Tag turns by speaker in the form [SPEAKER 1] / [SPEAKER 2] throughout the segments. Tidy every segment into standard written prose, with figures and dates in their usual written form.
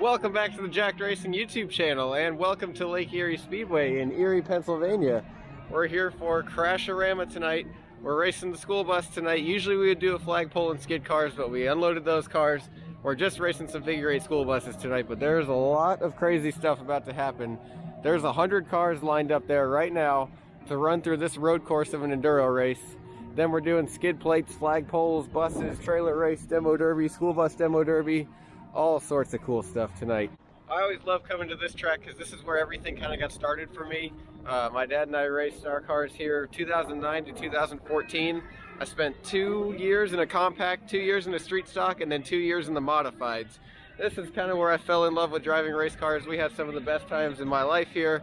[SPEAKER 1] welcome back to the Jacked Racing YouTube channel, and welcome to Lake Erie Speedway in Erie, Pennsylvania. We're here for Crash-a-Rama tonight. We're racing the school bus tonight. Usually we would do a flagpole and skid cars, but we unloaded those cars. We're just racing some figure eight school buses tonight, but there's a lot of crazy stuff about to happen. There's 100 cars lined up there right now to run through this road course of an enduro race. Then we're doing skid plates, flagpoles, buses, trailer race, demo derby, school bus demo derby, all sorts of cool stuff tonight. I always love coming to this track because this is where everything kind of got started for me. My dad and I raced our cars here 2009 to 2014. I spent 2 years in a compact, 2 years in a street stock, and then 2 years in the modifieds. This is kind of where I fell in love with driving race cars. We had some of the best times in my life here,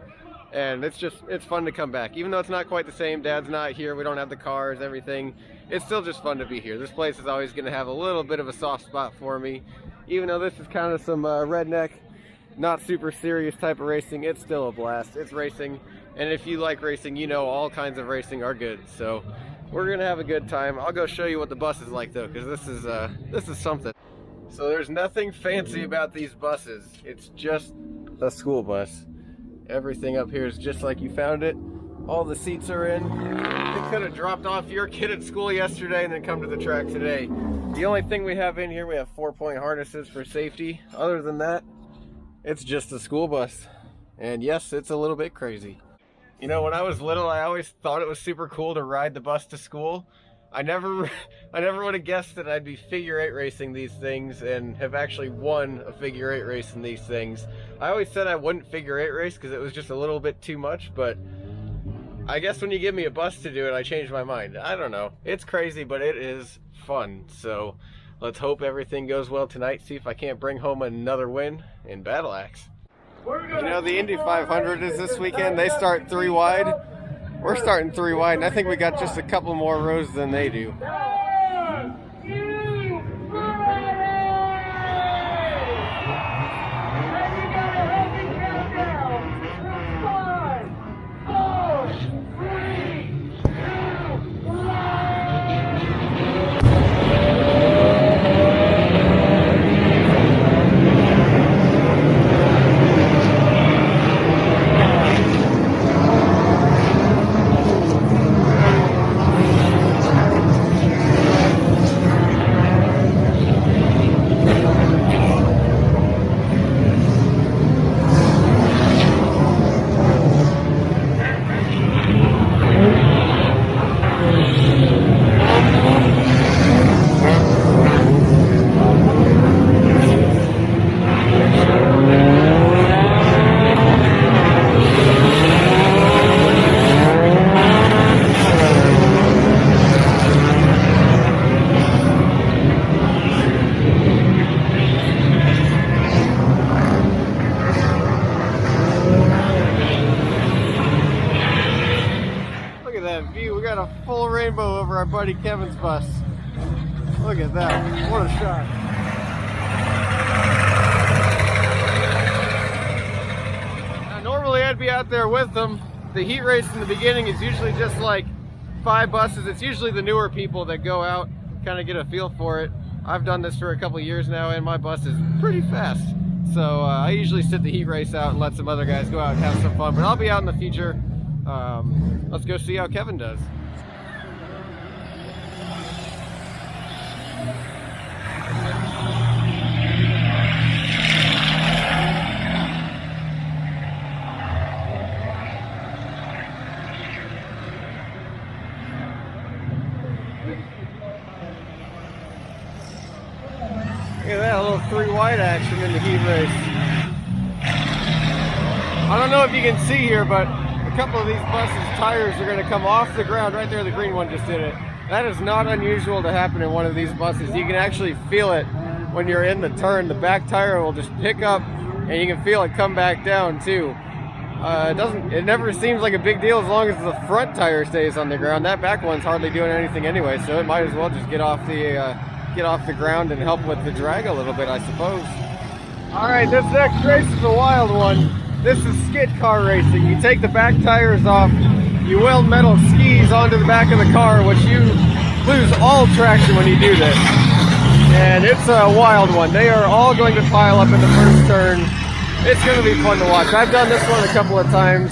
[SPEAKER 1] and it's fun to come back. Even though it's not quite the same, Dad's not here, we don't have the cars, everything, it's still just fun to be here. This place is always going to have a little bit of a soft spot for me. Even though this is kind of some redneck, not super serious type of racing, it's still a blast. It's racing, and if you like racing, you know all kinds of racing are good. So we're gonna have a good time. I'll go show you what the bus is like though, because this is something. So there's nothing fancy about these buses. It's just a school bus. Everything up here is just like you found it. All the seats are in. You could have dropped off your kid at school yesterday and then come to the track today. The only thing we have in here, we have 4-point harnesses for safety. Other than that, it's just a school bus. And yes, it's a little bit crazy. You know, when I was little, I always thought it was super cool to ride the bus to school. I never would have guessed that I'd be figure eight racing these things and have actually won a figure eight race in these things. I always said I wouldn't figure eight race because it was just a little bit too much, but I guess when you give me a bus to do it, I changed my mind. I don't know. It's crazy, but it is fun. So let's hope everything goes well tonight. See if I can't bring home another win in Battle Axe. You know, the Indy 500 is this weekend. They start 3 wide. We're starting 3 wide, and I think we got just a couple more rows than they do. View. We got a full rainbow over our buddy Kevin's bus. Look at that. What a shot. Now, normally I'd be out there with them. The heat race in the beginning is usually just like 5 buses. It's usually the newer people that go out, kind of get a feel for it. I've done this for a couple years now, and my bus is pretty fast. So I usually sit the heat race out and let some other guys go out and have some fun. But I'll be out in the future. Let's go see how Kevin does. Look at that, a little 3 wide action in the heat race. I don't know if you can see here, but a couple of these buses' tires are going to come off the ground. Right there, the green one just did it. That is not unusual to happen in one of these buses. You can actually feel it when you're in the turn. The back tire will just pick up, and you can feel it come back down too. It never seems like a big deal as long as the front tire stays on the ground. That back one's hardly doing anything anyway, so it might as well just get off the ground and help with the drag a little bit, I suppose. All right, this next race is a wild one. This is skid car racing. You take the back tires off, you weld metal skis onto the back of the car, which you lose all traction when you do this. And it's a wild one. They are all going to pile up in the first turn. It's going to be fun to watch. I've done this one a couple of times.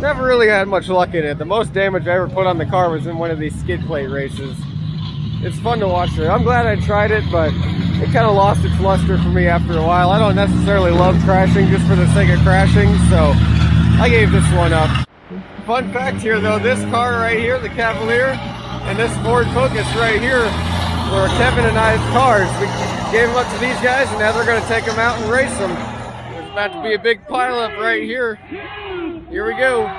[SPEAKER 1] Never really had much luck in it. The most damage I ever put on the car was in one of these skid plate races. It's fun to watch it. I'm glad I tried it, but it kind of lost its luster for me after a while. I don't necessarily love crashing just for the sake of crashing, so I gave this one up. Fun fact here though, this car right here, the Cavalier, and this Ford Focus right here were Kevin and I's cars. We gave them up to these guys, and now they're going to take them out and race them. There's about to be a big pileup right here. Here we go.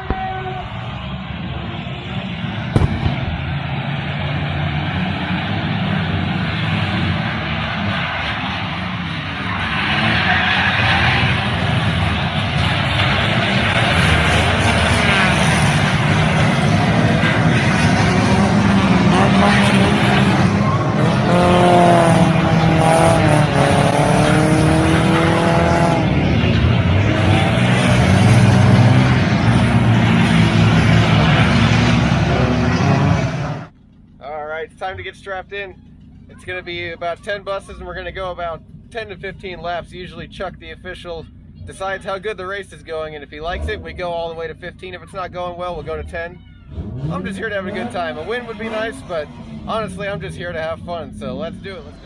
[SPEAKER 1] It's time to get strapped in. It's going to be about 10 buses, and we're going to go about 10 to 15 laps. Usually Chuck, the official, decides how good the race is going, and if he likes it, we go all the way to 15. If it's not going well, we'll go to 10. I'm just here to have a good time. A win would be nice, but honestly, I'm just here to have fun. So let's do it. Let's go.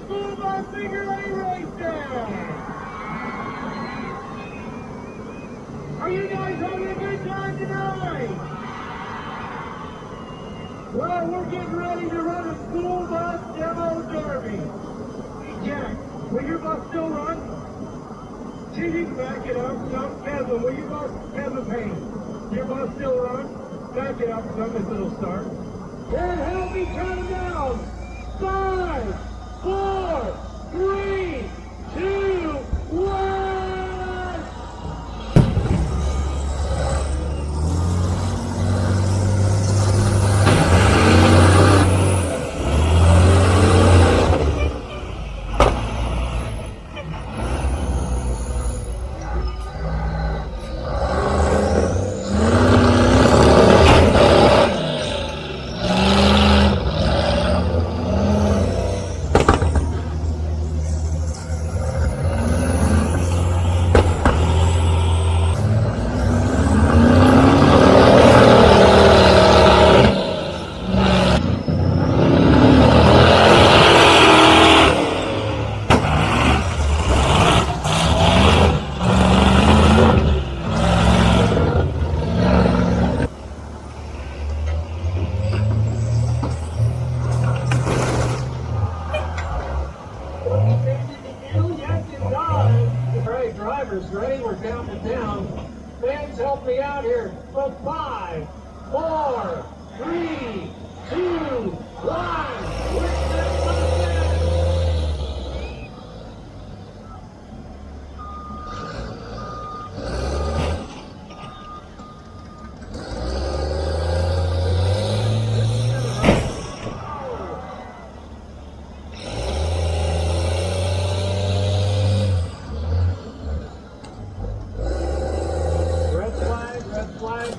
[SPEAKER 2] school bus figure eight racing. Are you guys having a good time tonight? Well, we're getting ready to run a school bus demo derby. Hey, Jack, will your bus still run? See if you can back it up some. Kevin, will your bus, Kevin Payne, your bus still run? Back it up some if it'll start. Then help me count down. 5, 4, 3, 2, 1. Drivers ready, we're counting down. Fans, help me out here. For 5, 4, 3, 2, 1.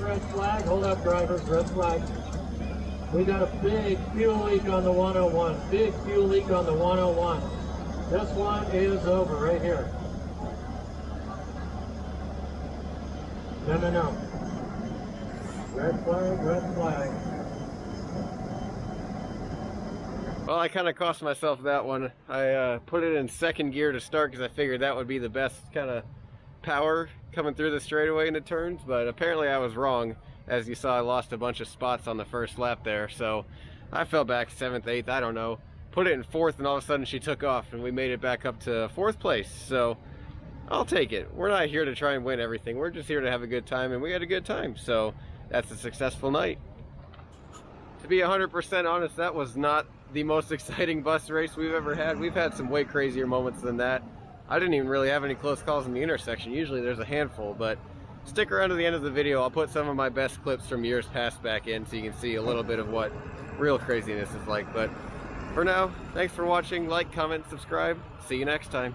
[SPEAKER 2] Red flag, hold up drivers, red flag. We got a big fuel leak on the 101, big fuel leak on the 101. This one is over right here. No. Red flag, red flag.
[SPEAKER 1] Well, I kind of cost myself that one. I put it in second gear to start because I figured that would be the best kind of power coming through the straightaway into turns, but apparently I was wrong. As you saw, I lost a bunch of spots on the first lap there, so I fell back 7th, 8th, I don't know. Put it in 4th, and all of a sudden she took off, and we made it back up to 4th place, so I'll take it. We're not here to try and win everything. We're just here to have a good time, and we had a good time, so that's a successful night. To be 100% honest, that was not the most exciting bus race we've ever had. We've had some way crazier moments than that. I didn't even really have any close calls in the intersection. Usually there's a handful, but stick around to the end of the video. I'll put some of my best clips from years past back in so you can see a little bit of what real craziness is like. But for now, thanks for watching. Like, comment, subscribe. See you next time.